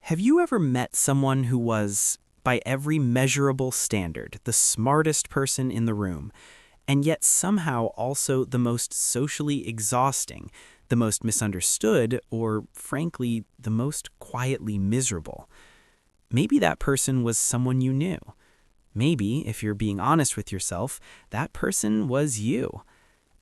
Have you ever met someone who was, by every measurable standard, the smartest person in the room, and yet somehow also the most socially exhausting, the most misunderstood, or frankly, the most quietly miserable? Maybe that person was someone you knew. Maybe, if you're being honest with yourself, that person was you.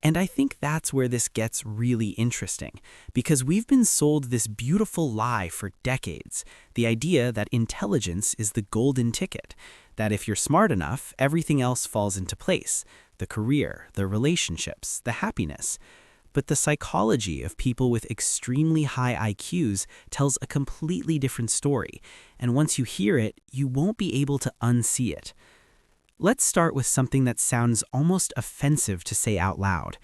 And I think that's where this gets really interesting, because we've been sold this beautiful lie for decades, the idea that intelligence is the golden ticket, that if you're smart enough, everything else falls into place, the career, the relationships, the happiness. But the psychology of people with extremely high IQs tells a completely different story, and once you hear it, you won't be able to unsee it. Let's start with something that sounds almost offensive to say out loud.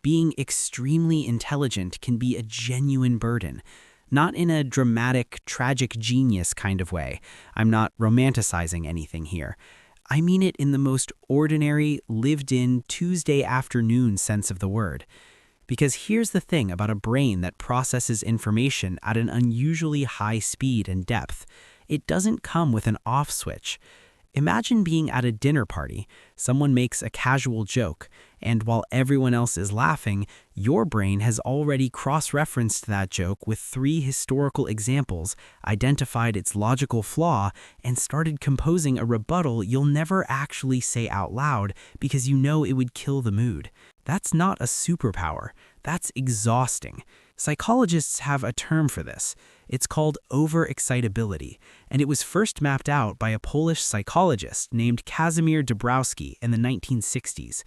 Being extremely intelligent can be a genuine burden, not in a dramatic, tragic genius kind of way. I'm not romanticizing anything here. I mean it in the most ordinary, lived-in, Tuesday afternoon sense of the word. Because here's the thing about a brain that processes information at an unusually high speed and depth. It doesn't come with an off switch. Imagine being at a dinner party, someone makes a casual joke, and while everyone else is laughing, your brain has already cross-referenced that joke with 3 historical examples, identified its logical flaw, and started composing a rebuttal you'll never actually say out loud because you know it would kill the mood. That's not a superpower. That's exhausting. Psychologists have a term for this. It's called overexcitability, and it was first mapped out by a Polish psychologist named Kazimierz Dabrowski in the 1960s.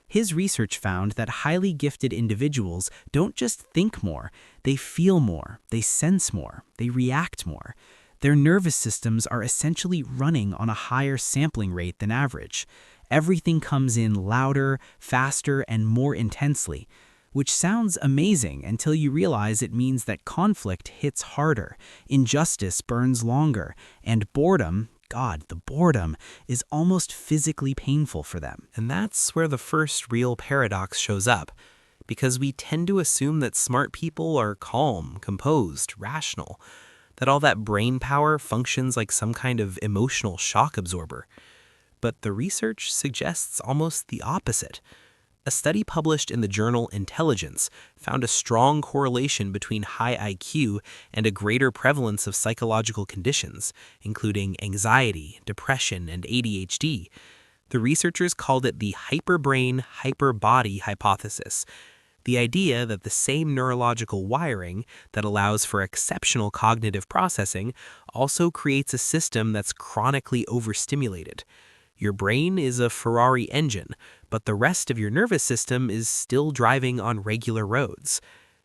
His research found that highly gifted individuals don't just think more, they feel more, they sense more, they react more. Their nervous systems are essentially running on a higher sampling rate than average. Everything comes in louder, faster, and more intensely. Which sounds amazing until you realize it means that conflict hits harder, injustice burns longer, and boredom, God, the boredom, is almost physically painful for them. And that's where the first real paradox shows up, because we tend to assume that smart people are calm, composed, rational, that all that brain power functions like some kind of emotional shock absorber. But the research suggests almost the opposite. A study published in the journal Intelligence found a strong correlation between high IQ and a greater prevalence of psychological conditions, including anxiety, depression, and ADHD. The researchers called it the hyperbrain, hyperbody hypothesis, the idea that the same neurological wiring that allows for exceptional cognitive processing also creates a system that's chronically overstimulated. Your brain is a Ferrari engine, but the rest of your nervous system is still driving on regular roads.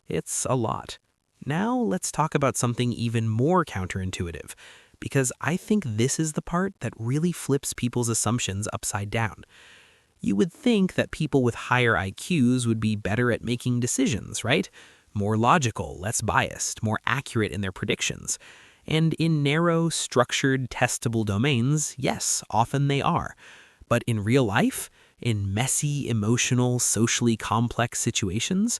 It's a lot. Now let's talk about something even more counterintuitive, because I think this is the part that really flips people's assumptions upside down. You would think that people with higher IQs would be better at making decisions, right? More logical, less biased, more accurate in their predictions. And in narrow, structured, testable domains, yes, often they are. But in real life, in messy, emotional, socially complex situations,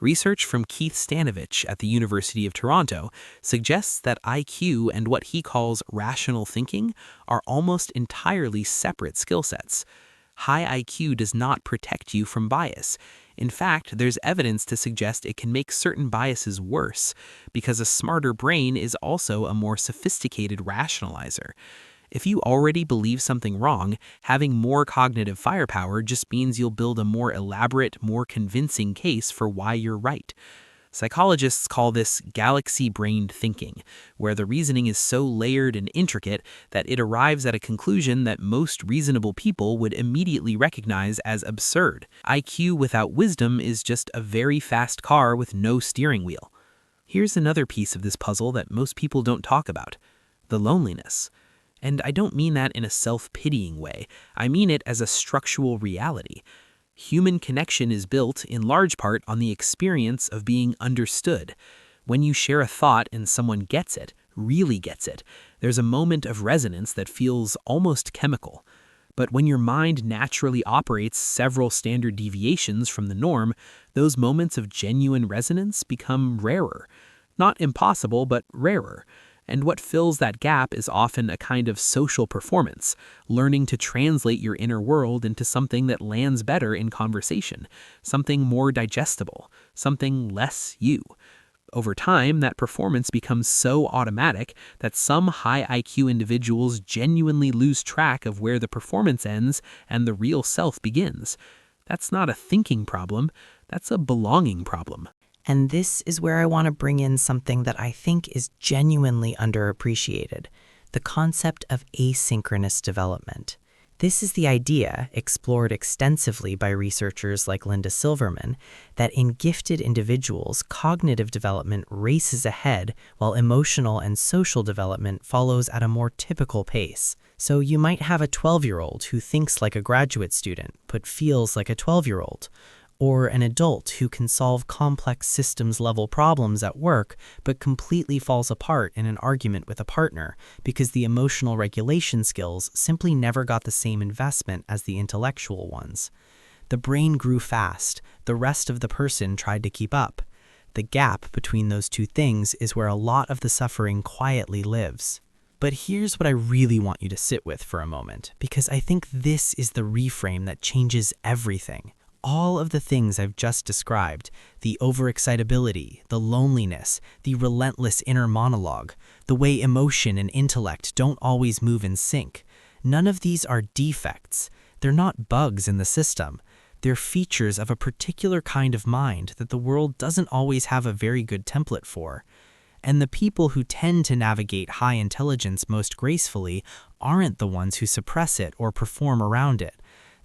research from Keith Stanovich at the University of Toronto suggests that IQ and what he calls rational thinking are almost entirely separate skill sets. High IQ does not protect you from bias. In fact, there's evidence to suggest it can make certain biases worse, because a smarter brain is also a more sophisticated rationalizer. If you already believe something wrong, having more cognitive firepower just means you'll build a more elaborate, more convincing case for why you're right. Psychologists call this galaxy-brained thinking, where the reasoning is so layered and intricate that it arrives at a conclusion that most reasonable people would immediately recognize as absurd. IQ without wisdom is just a very fast car with no steering wheel. Here's another piece of this puzzle that most people don't talk about: the loneliness. And I don't mean that in a self-pitying way. I mean it as a structural reality. Human connection is built, in large part, on the experience of being understood. When you share a thought and someone gets it, really gets it, there's a moment of resonance that feels almost chemical. But when your mind naturally operates several standard deviations from the norm, those moments of genuine resonance become rarer. Not impossible, but rarer. And what fills that gap is often a kind of social performance, learning to translate your inner world into something that lands better in conversation, something more digestible, something less you. Over time, that performance becomes so automatic that some high IQ individuals genuinely lose track of where the performance ends and the real self begins. That's not a thinking problem, that's a belonging problem. And this is where I want to bring in something that I think is genuinely underappreciated, the concept of asynchronous development. This is the idea, explored extensively by researchers like Linda Silverman, that in gifted individuals, cognitive development races ahead while emotional and social development follows at a more typical pace. So you might have a 12-year-old who thinks like a graduate student but feels like a 12-year-old, or an adult who can solve complex systems-level problems at work but completely falls apart in an argument with a partner because the emotional regulation skills simply never got the same investment as the intellectual ones. The brain grew fast, the rest of the person tried to keep up. The gap between those two things is where a lot of the suffering quietly lives. But here's what I really want you to sit with for a moment, because I think this is the reframe that changes everything. All of the things I've just described, the overexcitability, the loneliness, the relentless inner monologue, the way emotion and intellect don't always move in sync, none of these are defects. They're not bugs in the system. They're features of a particular kind of mind that the world doesn't always have a very good template for. And the people who tend to navigate high intelligence most gracefully aren't the ones who suppress it or perform around it.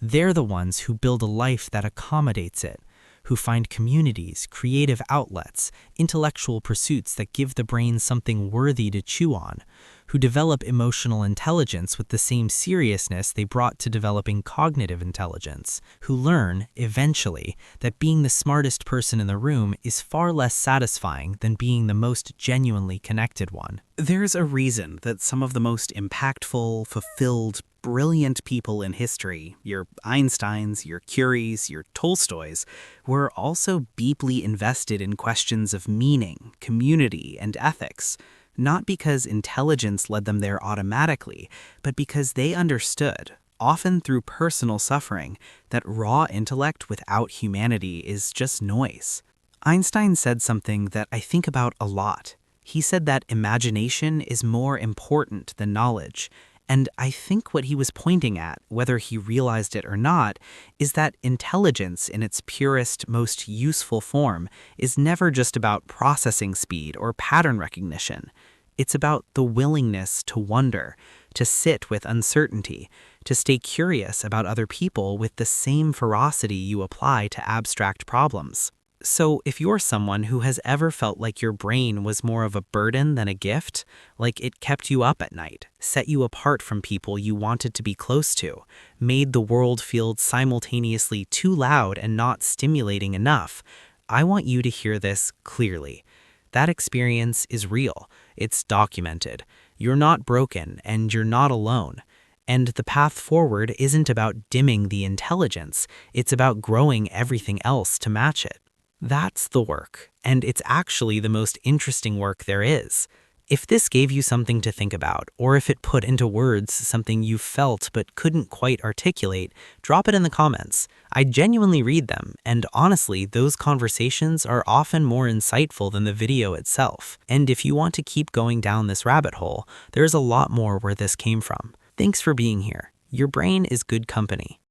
They're the ones who build a life that accommodates it, who find communities, creative outlets, intellectual pursuits that give the brain something worthy to chew on, who develop emotional intelligence with the same seriousness they brought to developing cognitive intelligence, who learn, eventually, that being the smartest person in the room is far less satisfying than being the most genuinely connected one. There's a reason that some of the most impactful, fulfilled, brilliant people in history, your Einsteins, your Curies, your Tolstoys, were also deeply invested in questions of meaning, community, and ethics. Not because intelligence led them there automatically, but because they understood, often through personal suffering, that raw intellect without humanity is just noise. Einstein said something that I think about a lot. He said that imagination is more important than knowledge. And I think what he was pointing at, whether he realized it or not, is that intelligence in its purest, most useful form is never just about processing speed or pattern recognition. It's about the willingness to wonder, to sit with uncertainty, to stay curious about other people with the same ferocity you apply to abstract problems. So if you're someone who has ever felt like your brain was more of a burden than a gift, like it kept you up at night, set you apart from people you wanted to be close to, made the world feel simultaneously too loud and not stimulating enough, I want you to hear this clearly. That experience is real. It's documented. You're not broken, and you're not alone. And the path forward isn't about dimming the intelligence. It's about growing everything else to match it. That's the work, and it's actually the most interesting work there is. If this gave you something to think about, or if it put into words something you felt but couldn't quite articulate, drop it in the comments. I genuinely read them, and honestly, those conversations are often more insightful than the video itself. And if you want to keep going down this rabbit hole, there's a lot more where this came from. Thanks for being here. Your brain is good company.